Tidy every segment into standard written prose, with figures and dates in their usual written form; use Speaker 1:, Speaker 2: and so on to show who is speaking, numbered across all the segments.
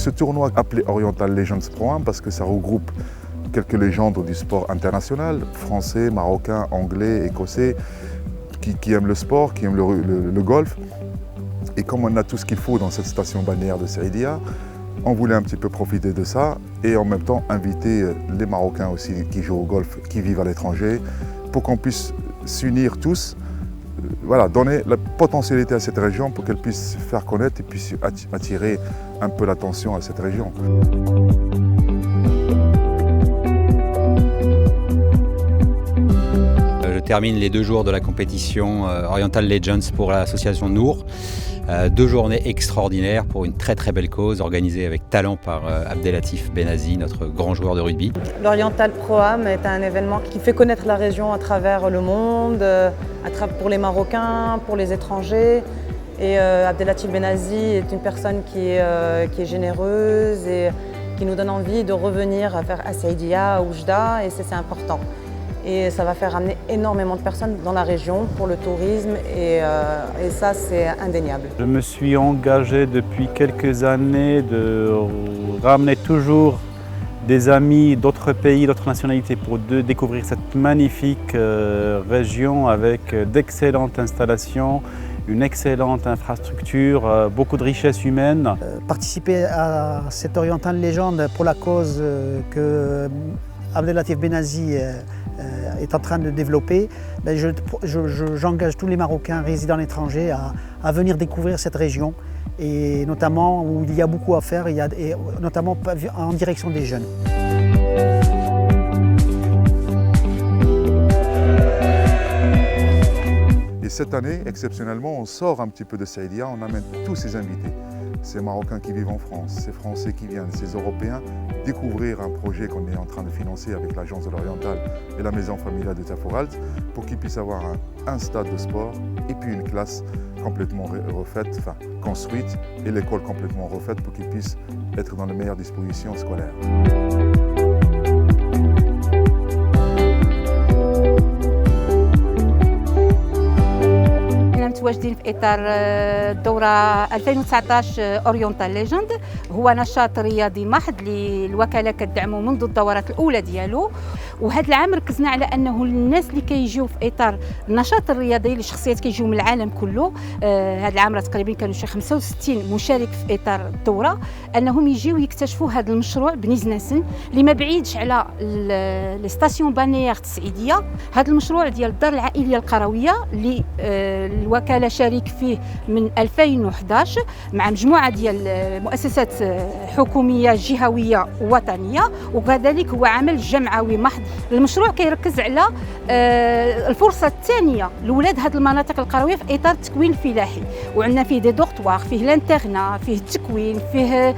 Speaker 1: Ce tournoi appelé Oriental Legends Pro 1 parce que ça regroupe quelques légendes du sport international, français, marocains, anglais, écossais, qui aiment le sport, qui aiment le golf. Et comme on a tout ce qu'il faut dans cette station balnéaire de Saïdia, on voulait un petit peu profiter de ça et en même temps inviter les Marocains aussi qui jouent au golf, qui vivent à l'étranger, pour qu'on puisse s'unir tous, voilà, donner la potentialité à cette région pour qu'elle puisse se faire connaître et puisse attirer un peu l'attention à cette région.
Speaker 2: Je termine les 2 jours de la compétition Oriental Legends pour l'association Nour. 2 journées extraordinaires pour une très très belle cause organisée avec talent par Abdelatif Benazi, notre grand joueur de rugby.
Speaker 3: L'Oriental Pro Am est un événement qui fait connaître la région à travers le monde, pour les Marocains, pour les étrangers. Et Abdelatif Benazi est une personne qui est généreuse et qui nous donne envie de revenir à Saïdia, à Oujda, et c'est important. Et ça va faire amener énormément de personnes dans la région pour le tourisme et ça c'est indéniable.
Speaker 4: Je me suis engagé depuis quelques années de ramener toujours des amis d'autres pays, d'autres nationalités pour découvrir cette magnifique région avec d'excellentes installations, une excellente infrastructure, beaucoup de richesses humaines.
Speaker 5: Participer à cette Oriental Legend pour la cause que Abdelatif Benazi est en train de développer, j'engage tous les Marocains résidant à l'étranger à venir découvrir cette région et notamment où il y a beaucoup à faire, et notamment en direction des jeunes.
Speaker 1: Et cette année, exceptionnellement, on sort un petit peu de Saïdia, on amène tous ces invités. Ces Marocains qui vivent en France, ces Français qui viennent, ces Européens, découvrir un projet qu'on est en train de financer avec l'Agence de l'Oriental et la maison familiale de Tafouralt pour qu'ils puissent avoir un stade de sport et puis une classe complètement refaite, enfin construite, et l'école complètement refaite pour qu'ils puissent être dans les meilleures dispositions scolaires.
Speaker 6: متواجدين في اطار الدوره 2019 اورينتال ليجند. هو نشاط رياضي محض اللي الوكاله كتدعمه منذ الدورات الاولى ديالو، وهذا العام ركزنا على انه الناس اللي كيجيو في اطار النشاط الرياضي لشخصيات كيجيو من العالم كله. هذا العام راه تقريبا كانوا شي 65 مشارك في اطار الدوره، انهم يجيو يكتشفوا هذا المشروع بنزناسن اللي ما بعيدش على الستاسيون بالنيير السعيديه. هذا المشروع ديال الدار العائليه القرويه اللي الوكاله شارك فيه من 2011 مع مجموعه ديال مؤسسات حكوميه جهويه ووطنيه، وكذلك هو عمل جمعوي محض. المشروع كيركز على الفرصه الثانيه لولاد هذه المناطق القرويه في اطار التكوين الفلاحي، وعندنا فيه دي دورتوار، فيه لانترنا، فيه التكوين، فيه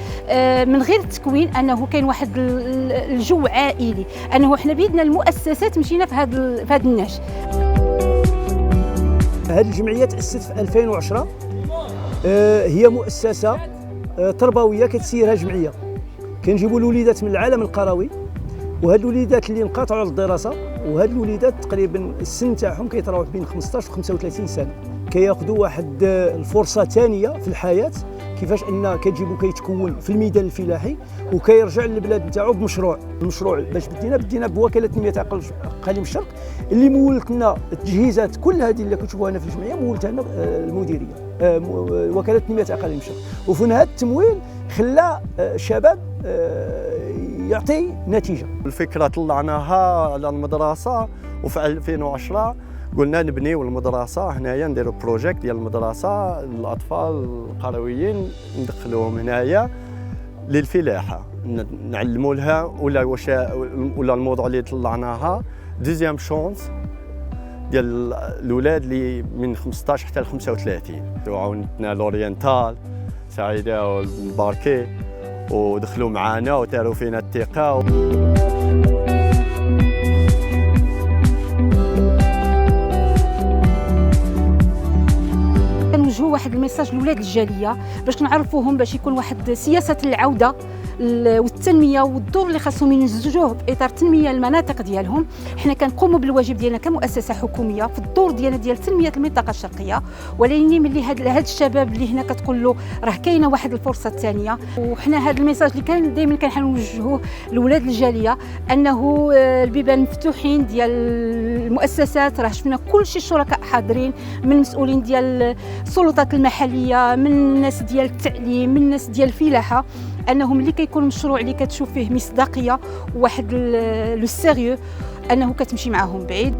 Speaker 6: من غير التكوين انه كاين واحد الجو عائلي، انه حنا بيدنا المؤسسات مشينا في هذا النهج.
Speaker 7: هذه الجمعيه تاسست في 2010. هي مؤسسه تربويه كتسيرها جمعيه، كنجيبوا الوليدات من العالم القروي، وهاد الوليدات اللي انقطعوا على الدراسه، وهاد الوليدات تقريبا السن تاعهم كيتراوح بين 15 و 35 سنه، كياخذوا واحد الفرصه ثانيه في الحياه، كيفاش ان كتجيبو كيتكون في الميدان الفلاحي وكيرجع للبلاد نتاعو بمشروع. المشروع باش بدينا بوكاله تنميه اقاليم الشرق اللي مولت لنا التجهيزات كل هذه اللي كتشوفوها هنا في الجمعيه، مولتها لنا المديريه وكاله تنميه اقاليم الشرق. وفي هذا التمويل خلى الشباب يعطي نتيجه.
Speaker 8: الفكره طلعناها على المدرسه، وفي 2010 قلنا نبنيو المدرسه هنايا، نديروا بروجيكت ديال المدرسه للاطفال القرويين، ندخلوهم هنايا للفلاحه، نعلموا لها ولا الموضوع اللي طلعناها دوزيام شونس ديال الاولاد اللي من 15 حتى ل 35. عاونتنا لورينتال سعيده والباركي ودخلوا معنا وداروا فينا الثقه.
Speaker 6: كنوجهوا واحد الميساج لولاد الجاليه باش نعرفوهم، باش يكون واحد سياسه العوده والتنميه والدور اللي خاصهم ينسجوه في اطار تنميه المناطق ديالهم. حنا كنقوموا بالواجب ديالنا كمؤسسه حكوميه في الدور ديالنا ديال تنميه المنطقه الشرقيه، ولكن ملي هاد الشباب اللي هنا كتقول له راه كاينه واحد الفرصه الثانيه. وحنا هذا الميساج اللي كان دائما كنحاولوا نوجهوه لاولاد الجاليه انه البيبان مفتوحين ديال المؤسسات. راه شفنا كلشي الشركاء حاضرين، من المسؤولين ديال السلطات المحليه، من الناس ديال التعليم، من الناس ديال الفلاحه، انه ملي كيكون مشروع اللي كتشوف فيه مصداقيه وواحد لو سيريو انه كتمشي معاهم بعيد.